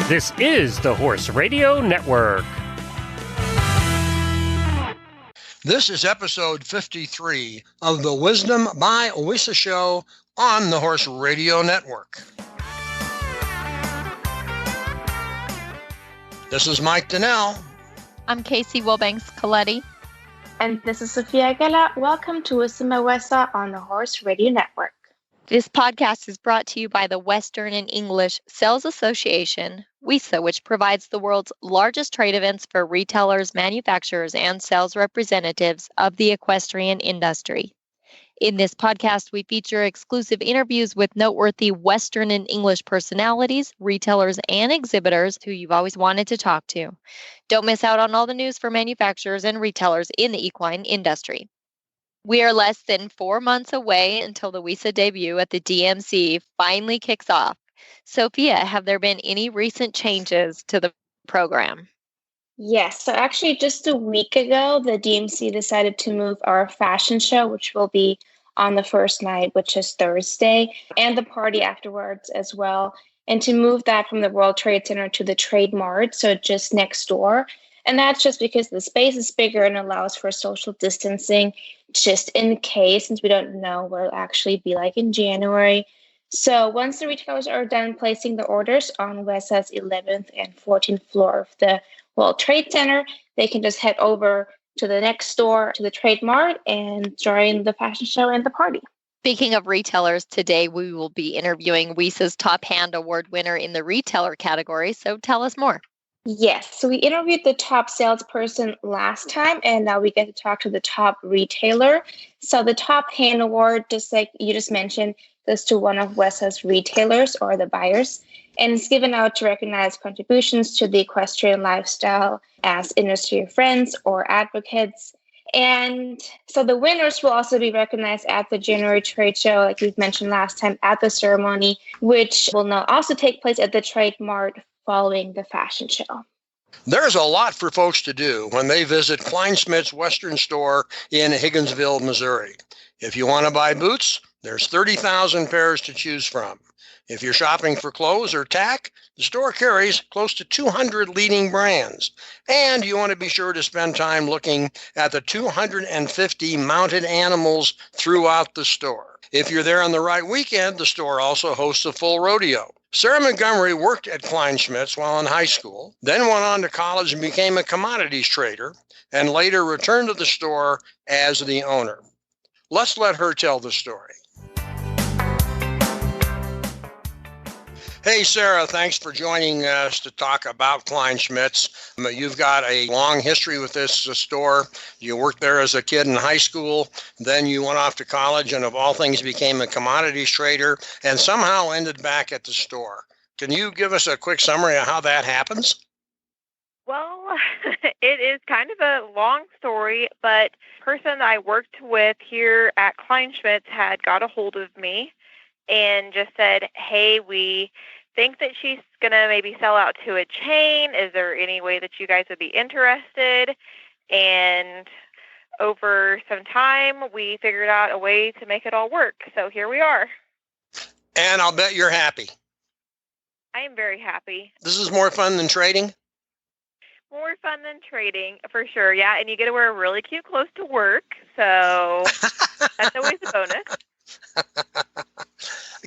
This is the Horse Radio Network. This is episode 53 of the Wisdom by WESA show on the Horse Radio Network. This is Mike Donnell. I'm Casey Wilbanks-Coletti. And this is Sophia Aguilar. Welcome to Wisdom by WESA on the Horse Radio Network. This podcast is brought to you by the Western and English Sales Association, WESA, which provides the world's largest trade events for retailers, manufacturers, and sales representatives of the equestrian industry. In this podcast, we feature exclusive interviews with noteworthy Western and English personalities, retailers, and exhibitors who you've always wanted to talk to. Don't miss out on all the news for manufacturers and retailers in the equine industry. We are less than 4 months away until the WESA debut at the DMC finally kicks off. Sophia, have there been any recent changes to the program? Yes, so actually just a week ago, the DMC decided to move our fashion show, which will be on the first night, which is Thursday, and the party afterwards as well, and to move that from the World Trade Center to the Trade Mart, so just next door. And that's just because the space is bigger and allows for social distancing, just in case, since we don't know what it'll actually be like in January. So once the retailers are done placing the orders on WESA's 11th and 14th floor of the World Trade Center, they can just head over to the next store, to the Trade Mart, and join the fashion show and the party. Speaking of retailers, today we will be interviewing WESA's Top Hand Award winner in the retailer category, so tell us more. Yes, so we interviewed the top salesperson last time, and now we get to talk to the top retailer. So the Top Hand Award, just like you just mentioned, goes to one of WESA's retailers or the buyers, and it's given out to recognize contributions to the equestrian lifestyle as industry friends or advocates. And so the winners will also be recognized at the January trade show, like we've mentioned last time, at the ceremony, which will now also take place at the Trade Mart following the fashion show. There's a lot for folks to do when they visit Kleinschmidt's Western store in Higginsville, Missouri. If you want to buy boots, there's 30,000 pairs to choose from. If you're shopping for clothes or tack, the store carries close to 200 leading brands. And you want to be sure to spend time looking at the 250 mounted animals throughout the store. If you're there on the right weekend, the store also hosts a full rodeo. Sarah Montgomery worked at Kleinschmidt's while in high school, then went on to college and became a commodities trader, and later returned to the store as the owner. Let's let her tell the story. Hey, Sarah, thanks for joining us to talk about Kleinschmidt's. You've got a long history with this store. You worked there as a kid in high school. Then you went off to college and, of all things, became a commodities trader and somehow ended back at the store. Can you give us a quick summary of how that happens? Well, it is kind of a long story, but the person I worked with here at Kleinschmidt's had got a hold of me and just said, hey, we think that she's going to maybe sell out to a chain. Is there any way that you guys would be interested? And over some time, we figured out a way to make it all work. So here we are. And I'll bet you're happy. I am very happy. This is more fun than trading? More fun than trading, for sure. Yeah, and you get to wear really cute clothes to work. So that's always a bonus.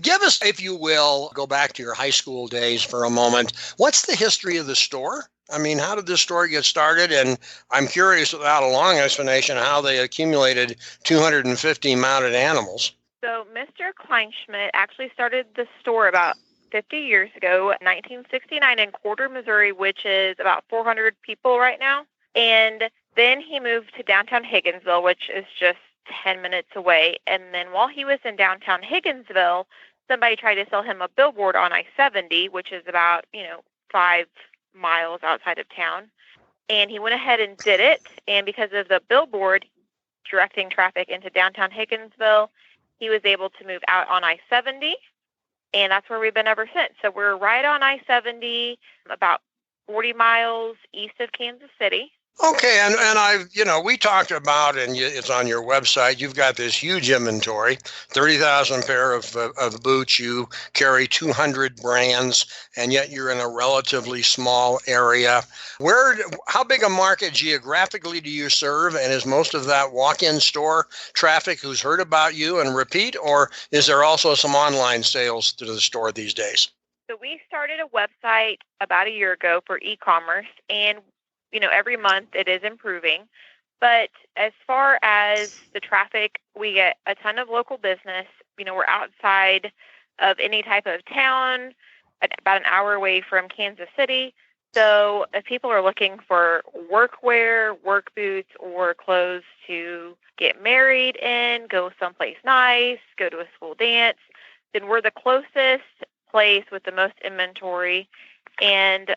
Give us, if you will, go back to your high school days for a moment. What's the history of the store? I mean, how did this store get started? And I'm curious, without a long explanation, how they accumulated 250 mounted animals. So Mr. Kleinschmidt actually started the store about 50 years ago, 1969 in Corder, Missouri, which is about 400 people right now. And then he moved to downtown Higginsville, which is just 10 minutes away. And then while he was in downtown Higginsville, somebody tried to sell him a billboard on I-70, which is about, 5 miles outside of town. And he went ahead and did it. And because of the billboard directing traffic into downtown Higginsville, he was able to move out on I-70. And that's where we've been ever since. So we're right on I-70, about 40 miles east of Kansas City. Okay, and we talked about, and it's on your website. You've got this huge inventory, 30,000 pair of boots. You carry 200 brands, and yet you're in a relatively small area. How big a market geographically do you serve? And is most of that walk-in store traffic who's heard about you and repeat, or is there also some online sales to the store these days? So we started a website about a year ago for e-commerce, and every month it is improving. But as far as the traffic, we get a ton of local business. We're outside of any type of town, about an hour away from Kansas City. So if people are looking for workwear, work boots, or clothes to get married in, go someplace nice, go to a school dance, then we're the closest place with the most inventory. And,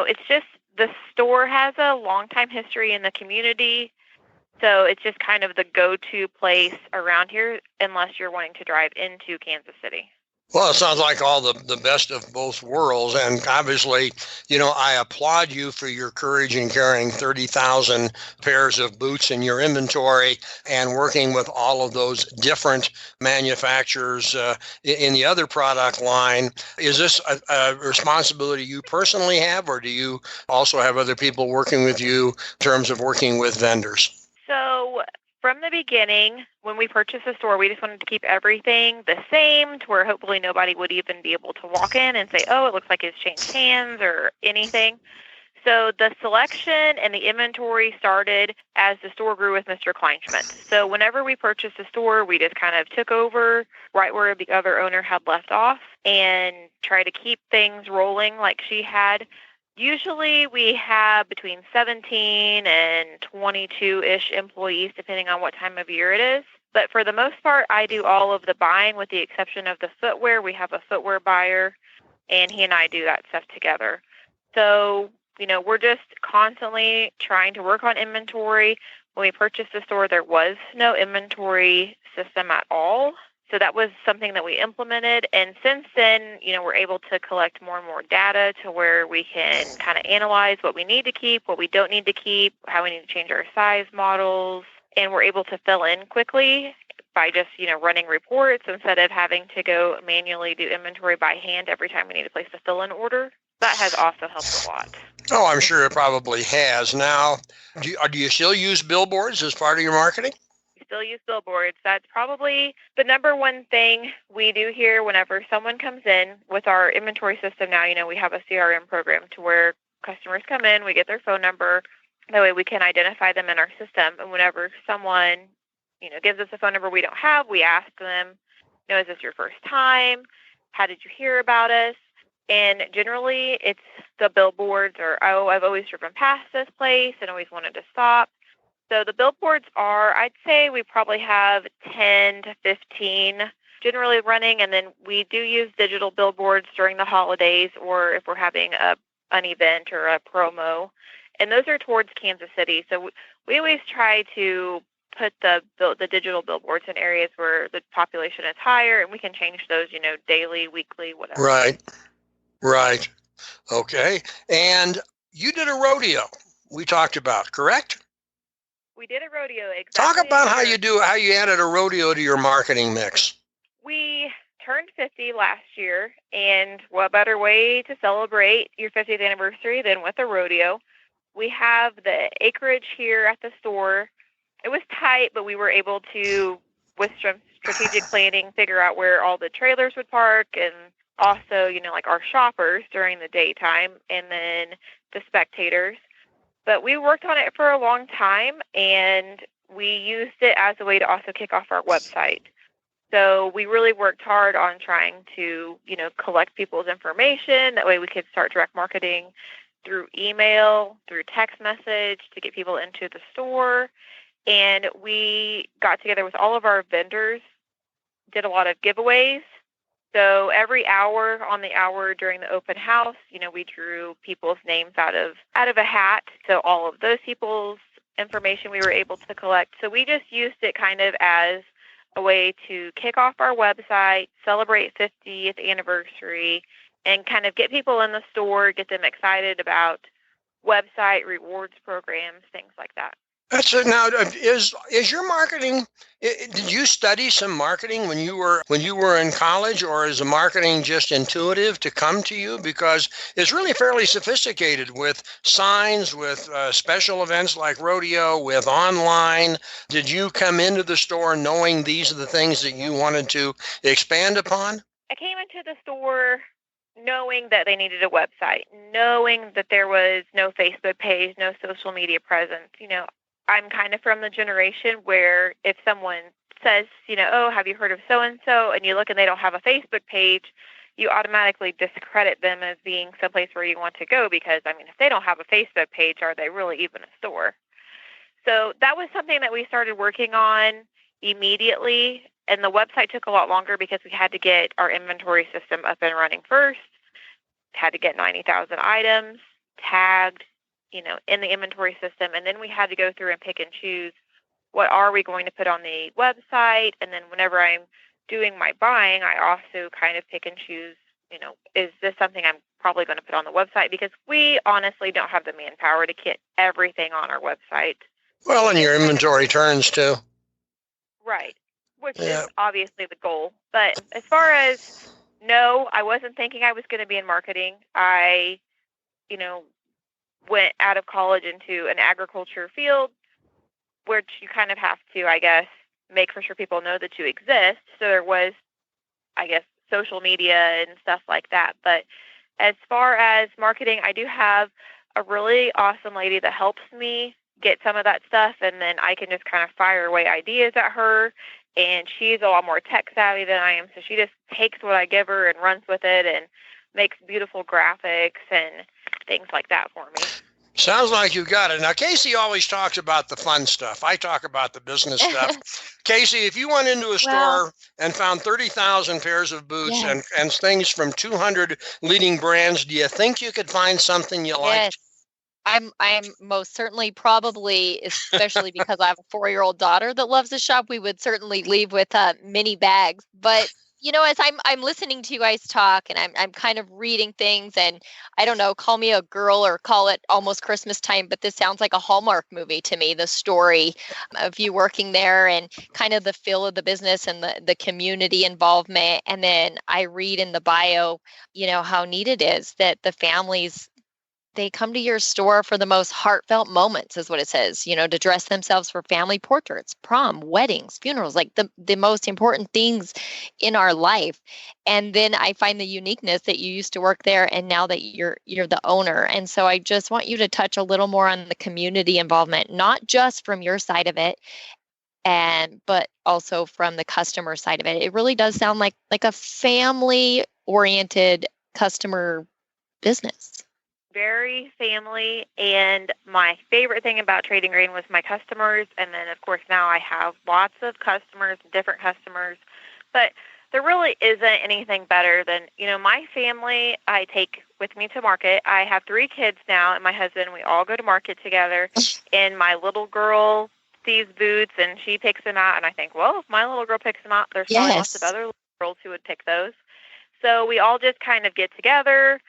it's just the store has a long time history in the community. So it's just kind of the go-to place around here unless you're wanting to drive into Kansas City. Well, it sounds like all the best of both worlds. And obviously, I applaud you for your courage in carrying 30,000 pairs of boots in your inventory and working with all of those different manufacturers in the other product line. Is this a responsibility you personally have, or do you also have other people working with you in terms of working with vendors? So from the beginning, when we purchased the store, we just wanted to keep everything the same to where hopefully nobody would even be able to walk in and say, oh, it looks like it's changed hands or anything. So the selection and the inventory started as the store grew with Mr. Kleinschmidt. So whenever we purchased the store, we just kind of took over right where the other owner had left off and tried to keep things rolling like she had. Usually we have between 17 and 22-ish employees, depending on what time of year it is. But for the most part, I do all of the buying with the exception of the footwear. We have a footwear buyer, and he and I do that stuff together. So, we're just constantly trying to work on inventory. When we purchased the store, there was no inventory system at all. So that was something that we implemented. And since then, we're able to collect more and more data to where we can kind of analyze what we need to keep, what we don't need to keep, how we need to change our size models. And we're able to fill in quickly by just, running reports instead of having to go manually do inventory by hand every time we need to place a fill-in order. That has also helped a lot. Oh, I'm sure it probably has. Now, do you still use billboards as part of your marketing? Still use billboards. That's probably the number one thing we do here whenever someone comes in with our inventory system. Now, we have a CRM program to where customers come in, we get their phone number. That way we can identify them in our system. And whenever someone, gives us a phone number we don't have, we ask them, is this your first time? How did you hear about us? And generally it's the billboards or, oh, I've always driven past this place and always wanted to stop. So the billboards are, I'd say we probably have 10 to 15 generally running, and then we do use digital billboards during the holidays or if we're having an event or a promo, and those are towards Kansas City. So we always try to put the digital billboards in areas where the population is higher, and we can change those, daily, weekly, whatever. Right. Okay. And you did a rodeo we talked about, correct? We did a rodeo, exactly. Talk about how you added a rodeo to your marketing mix. We turned 50 last year, and what better way to celebrate your 50th anniversary than with a rodeo? We have the acreage here at the store. It was tight, but we were able to, with some strategic planning, figure out where all the trailers would park and also, like our shoppers during the daytime and then the spectators. But we worked on it for a long time, and we used it as a way to also kick off our website. So we really worked hard on trying to, collect people's information. That way we could start direct marketing through email, through text message to get people into the store. And we got together with all of our vendors, did a lot of giveaways. So every hour on the hour during the open house, we drew people's names out of a hat. So all of those people's information we were able to collect. So we just used it kind of as a way to kick off our website, celebrate 50th anniversary, and kind of get people in the store, get them excited about website, rewards programs, things like that. That's it. Now, is your marketing? Did you study some marketing when you were in college, or is the marketing just intuitive to come to you? Because it's really fairly sophisticated with signs, with special events like rodeo, with online. Did you come into the store knowing these are the things that you wanted to expand upon? I came into the store knowing that they needed a website, knowing that there was no Facebook page, no social media presence. I'm kind of from the generation where if someone says, oh, have you heard of so-and-so, and you look and they don't have a Facebook page, you automatically discredit them as being someplace where you want to go because, if they don't have a Facebook page, are they really even a store? So that was something that we started working on immediately, and the website took a lot longer because we had to get our inventory system up and running first, had to get 90,000 items tagged, in the inventory system. And then we had to go through and pick and choose what are we going to put on the website. And then whenever I'm doing my buying, I also kind of pick and choose, is this something I'm probably going to put on the website? Because we honestly don't have the manpower to get everything on our website. Well, and your inventory turns too. Right, which is obviously the goal. But as far as, no, I wasn't thinking I was going to be in marketing. I, went out of college into an agriculture field, which you kind of have to, I guess, make for sure people know that you exist. So there was, I guess, social media and stuff like that. But as far as marketing, I do have a really awesome lady that helps me get some of that stuff, and then I can just kind of fire away ideas at her. And she's a lot more tech savvy than I am, so she just takes what I give her and runs with it and makes beautiful graphics and things like that for me. Sounds like you got it. Now, Casey always talks about the fun stuff. I talk about the business stuff. Casey, if you went into a store and found 30,000 pairs of boots and things from 200 leading brands, do you think you could find something you liked? I'm most certainly probably, especially because I have a 4-year-old daughter that loves to shop, we would certainly leave with mini bags. But as I'm listening to you guys talk and I'm kind of reading things, and I don't know, call me a girl or call it almost Christmas time, but this sounds like a Hallmark movie to me, the story of you working there and kind of the feel of the business and the community involvement. And then I read in the bio, how neat it is that the families, they come to your store for the most heartfelt moments, is what it says, to dress themselves for family portraits, prom, weddings, funerals, like the most important things in our life. And then I find the uniqueness that you used to work there and now that you're the owner. And so I just want you to touch a little more on the community involvement, not just from your side of it, but also from the customer side of it. It really does sound like a family oriented customer business. Very family, and my favorite thing about Trading Green was my customers, and then of course now I have lots of customers, different customers, but there really isn't anything better than, my family I take with me to market. I have 3 kids now and my husband, we all go to market together, and my little girl sees boots and she picks them out, and I think, well, if my little girl picks them out, there's probably lots of other little girls who would pick those. So we all just kind of get together,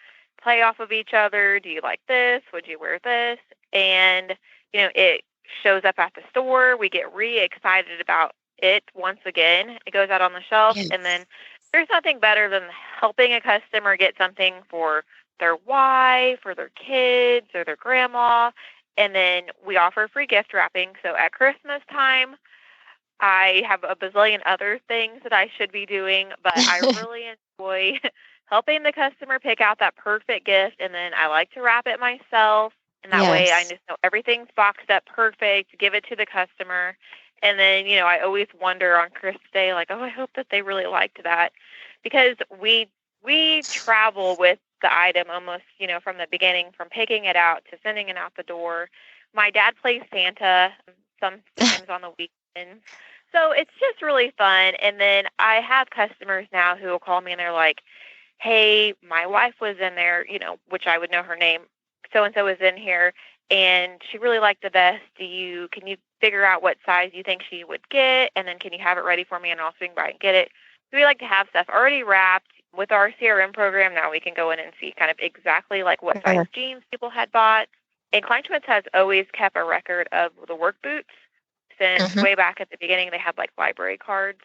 play off of each other. Do you like this? Would you wear this? And, it shows up at the store. We get re-excited about it once again. It goes out on the shelf. Yes. And then there's nothing better than helping a customer get something for their wife or their kids or their grandma. And then we offer free gift wrapping. So at Christmas time, I have a bazillion other things that I should be doing, but I really enjoy helping the customer pick out that perfect gift, and then I like to wrap it myself, and that way I just know everything's boxed up perfect, give it to the customer, and then, I always wonder on Christmas Day, like, oh, I hope that they really liked that, because we travel with the item almost, from the beginning, from picking it out to sending it out the door. My dad plays Santa sometimes on the weekends, so it's just really fun, and then I have customers now who will call me, and they're like, hey, my wife was in there, which I would know her name, so-and-so was in here, and she really liked the vest. Can you figure out what size you think she would get, and then can you have it ready for me, and I'll swing by and get it. So we like to have stuff already wrapped. With our CRM program, now we can go in and see kind of exactly like what size jeans people had bought. And Kleinschmidt has always kept a record of the work boots since way back at the beginning. They had like library cards.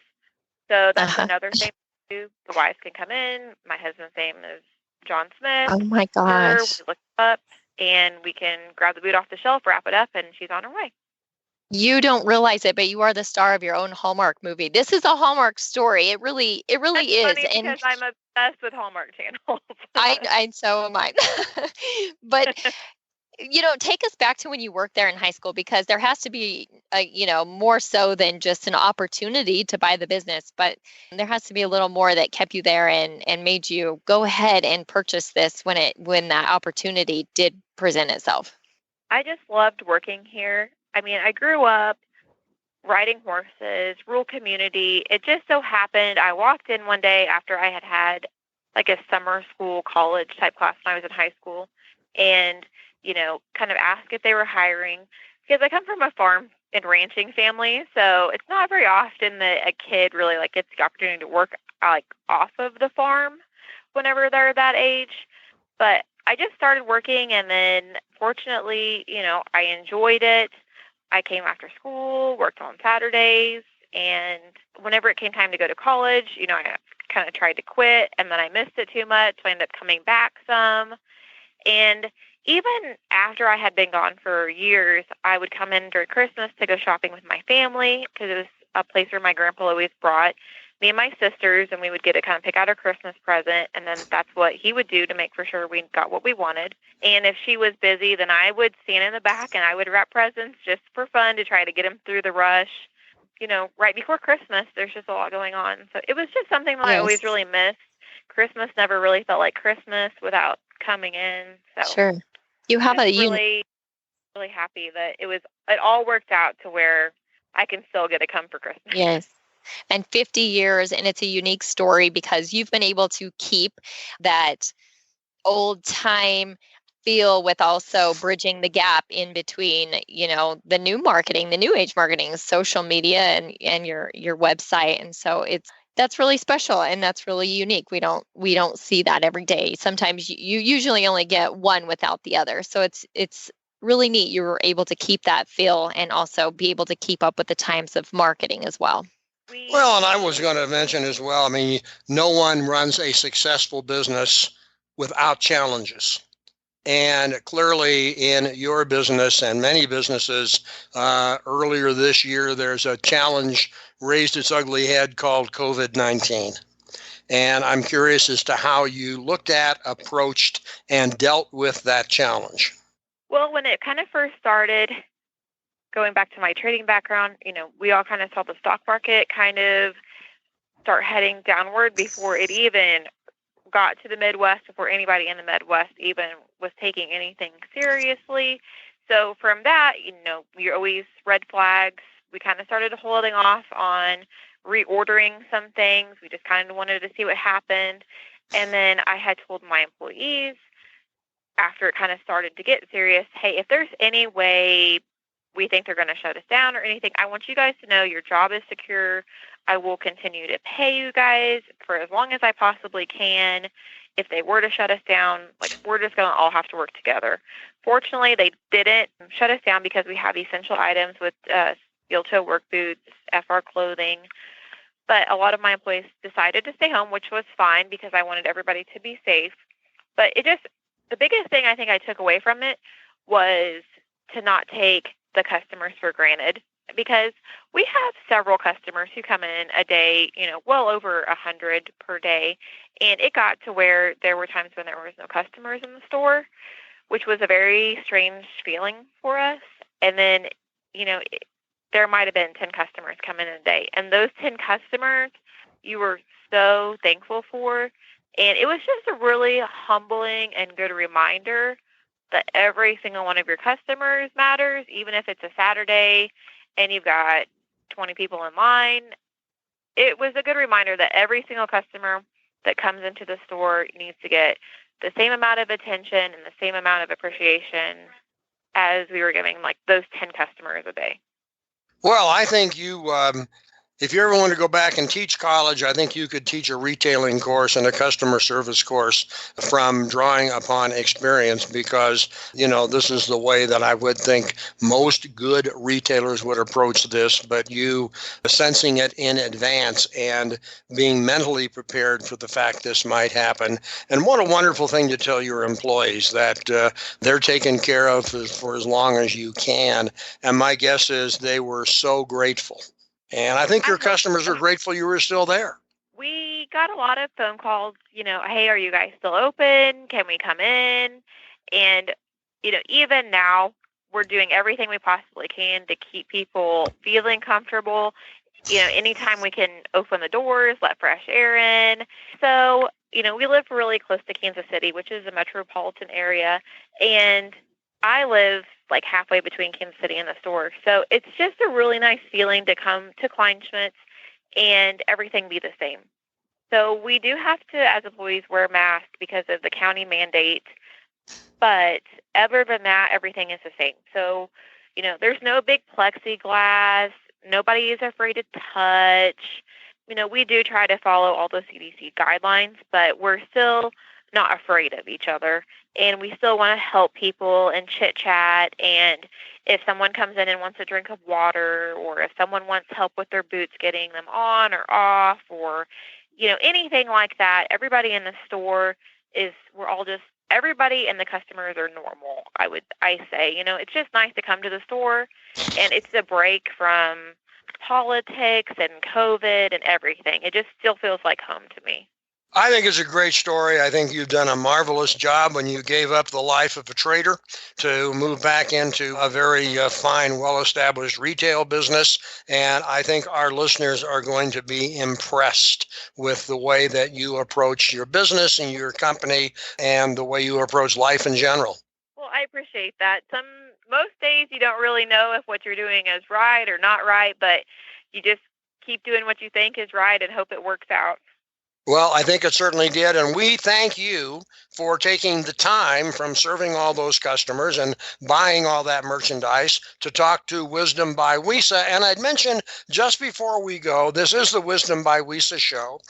So that's another thing we do. The wives can come in. My husband's name is John Smith. Oh my gosh. We look up and we can grab the boot off the shelf, wrap it up, and she's on her way. You don't realize it, but you are the star of your own Hallmark movie. This is a Hallmark story. It really That's is. Funny because I'm obsessed with Hallmark channels. I so am I. But take us back to when you worked there in high school, because there has to be, more so than just an opportunity to buy the business, but there has to be a little more that kept you there and made you go ahead and purchase this when that opportunity did present itself. I just loved working here. I mean, I grew up riding horses, rural community. It just so happened I walked in one day after I had like a summer school, college type class when I was in high school, and kind of asked if they were hiring, because I come from a farm and ranching family. So it's not very often that a kid really like gets the opportunity to work like off of the farm whenever they're that age. But I just started working, and then fortunately, I enjoyed it. I came after school, worked on Saturdays, and whenever it came time to go to college, I kind of tried to quit, and then I missed it too much, so I ended up coming back some. And even after I had been gone for years, I would come in during Christmas to go shopping with my family, because it was a place where my grandpa always brought me and my sisters, and we would get to kind of pick out our Christmas present, and then that's what he would do to make for sure we got what we wanted. And if she was busy, then I would stand in the back and I would wrap presents just for fun to try to get them through the rush. Right before Christmas, there's just a lot going on. So it was just something that I always really missed. Christmas never really felt like Christmas without coming in. So sure. You have really happy that it all worked out to where I can still get to come for Christmas. Yes. And 50 years, and it's a unique story because you've been able to keep that old time feel with also bridging the gap in between, the new marketing, the new age marketing, social media and your website. And so that's really special, and that's really unique. We don't see that every day. Sometimes you usually only get one without the other. So it's really neat you were able to keep that feel and also be able to keep up with the times of marketing as well. Well, and I was going to mention as well, I mean, no one runs a successful business without challenges. And clearly in your business and many businesses, earlier this year, there's a challenge raised its ugly head called COVID-19. And I'm curious as to how you looked at, approached, and dealt with that challenge. Well, when it kind of first started, going back to my trading background, we all kind of saw the stock market kind of start heading downward before it even got to the Midwest, before anybody in the Midwest even was taking anything seriously. So from that, we always red flags. We kind of started holding off on reordering some things. We just kind of wanted to see what happened. And then I had told my employees after it kind of started to get serious, hey, if there's any way we think they're going to shut us down or anything, I want you guys to know your job is secure. I will continue to pay you guys for as long as I possibly can. If they were to shut us down, we're just going to all have to work together. Fortunately, they didn't shut us down because we have essential items with steel-toe work boots, FR clothing. But a lot of my employees decided to stay home, which was fine because I wanted everybody to be safe. But the biggest thing I think I took away from it was to not take the customers for granted, because we have several customers who come in a day, well over 100 per day. And it got to where there were times when there was no customers in the store, which was a very strange feeling for us. And then, there might have been 10 customers come in a day. And those 10 customers you were so thankful for. And it was just a really humbling and good reminder that every single one of your customers matters, even if it's a Saturday and you've got 20 people in line. It was a good reminder that every single customer that comes into the store needs to get the same amount of attention and the same amount of appreciation as we were giving those 10 customers a day. Well, I think you If you ever want to go back and teach college, I think you could teach a retailing course and a customer service course from drawing upon experience because, this is the way that I would think most good retailers would approach this, but you sensing it in advance and being mentally prepared for the fact this might happen. And what a wonderful thing to tell your employees that they're taken care of for as long as you can. And my guess is they were so grateful. And I think your customers are grateful you were still there. We got a lot of phone calls, hey, are you guys still open? Can we come in? And, even now we're doing everything we possibly can to keep people feeling comfortable. Anytime we can open the doors, let fresh air in. So, we live really close to Kansas City, which is a metropolitan area. And I live like halfway between Kansas City and the store. So it's just a really nice feeling to come to Kleinschmidt's and everything be the same. So we do have to, as employees, wear masks because of the county mandate. But other than that, everything is the same. So, there's no big plexiglass. Nobody is afraid to touch. We do try to follow all the CDC guidelines, but we're still not afraid of each other. And we still want to help people and chit chat. And if someone comes in and wants a drink of water, or if someone wants help with their boots, getting them on or off, or, anything like that, everybody in the store everybody and the customers are normal, I say. It's just nice to come to the store, and it's a break from politics and COVID and everything. It just still feels like home to me. I think it's a great story. I think you've done a marvelous job when you gave up the life of a trader to move back into a very fine, well-established retail business. And I think our listeners are going to be impressed with the way that you approach your business and your company and the way you approach life in general. Well, I appreciate that. Most days you don't really know if what you're doing is right or not right, but you just keep doing what you think is right and hope it works out. Well, I think it certainly did. And we thank you for taking the time from serving all those customers and buying all that merchandise to talk to Wisdom by WESA. And I'd mention just before we go, this is the Wisdom by WESA show.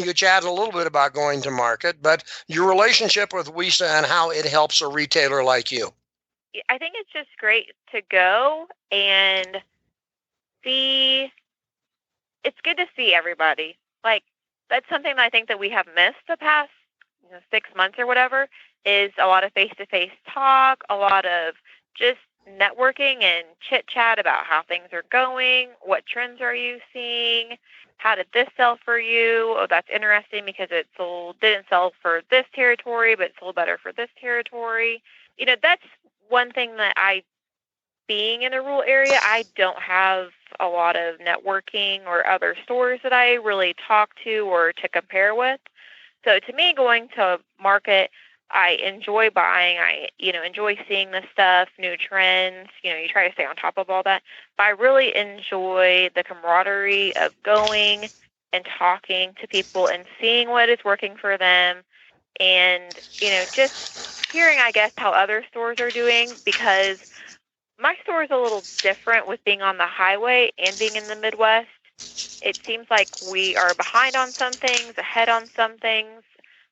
You chatted a little bit about going to market, but your relationship with WESA and how it helps a retailer like you. I think it's just great to go and see. It's good to see everybody. That's something that I think that we have missed the past 6 months or whatever, is a lot of face-to-face talk, a lot of just networking and chit-chat about how things are going, what trends are you seeing, how did this sell for you? Oh, that's interesting because didn't sell for this territory, but it sold better for this territory. That's one thing that being in a rural area, I don't have a lot of networking or other stores that I really talk to or to compare with. So to me, going to market, I enjoy buying. I, enjoy seeing the stuff, new trends. You try to stay on top of all that. But I really enjoy the camaraderie of going and talking to people and seeing what is working for them. And, just hearing, I guess, how other stores are doing, because my store is a little different with being on the highway and being in the Midwest. It seems like we are behind on some things, ahead on some things.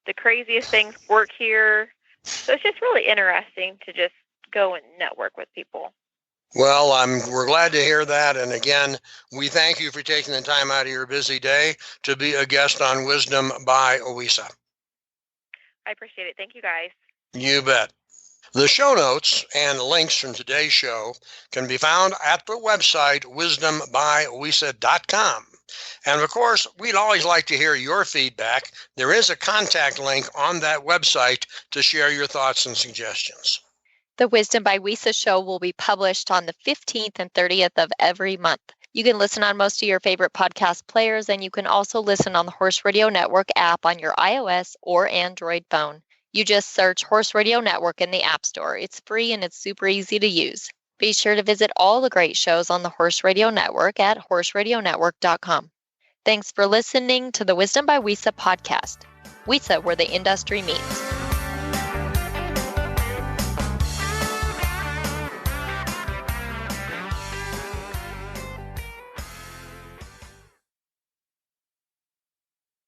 The craziest things work here. So it's just really interesting to just go and network with people. Well, we're glad to hear that. And again, we thank you for taking the time out of your busy day to be a guest on Wisdom by WESA. I appreciate it. Thank you, guys. You bet. The show notes and links from today's show can be found at the website wisdombywesa.com. And of course, we'd always like to hear your feedback. There is a contact link on that website to share your thoughts and suggestions. The Wisdom by WESA show will be published on the 15th and 30th of every month. You can listen on most of your favorite podcast players, and you can also listen on the Horse Radio Network app on your iOS or Android phone. You just search Horse Radio Network in the App Store. It's free and it's super easy to use. Be sure to visit all the great shows on the Horse Radio Network at horseradionetwork.com. Thanks for listening to the Wisdom by WESA podcast. WESA, where the industry meets.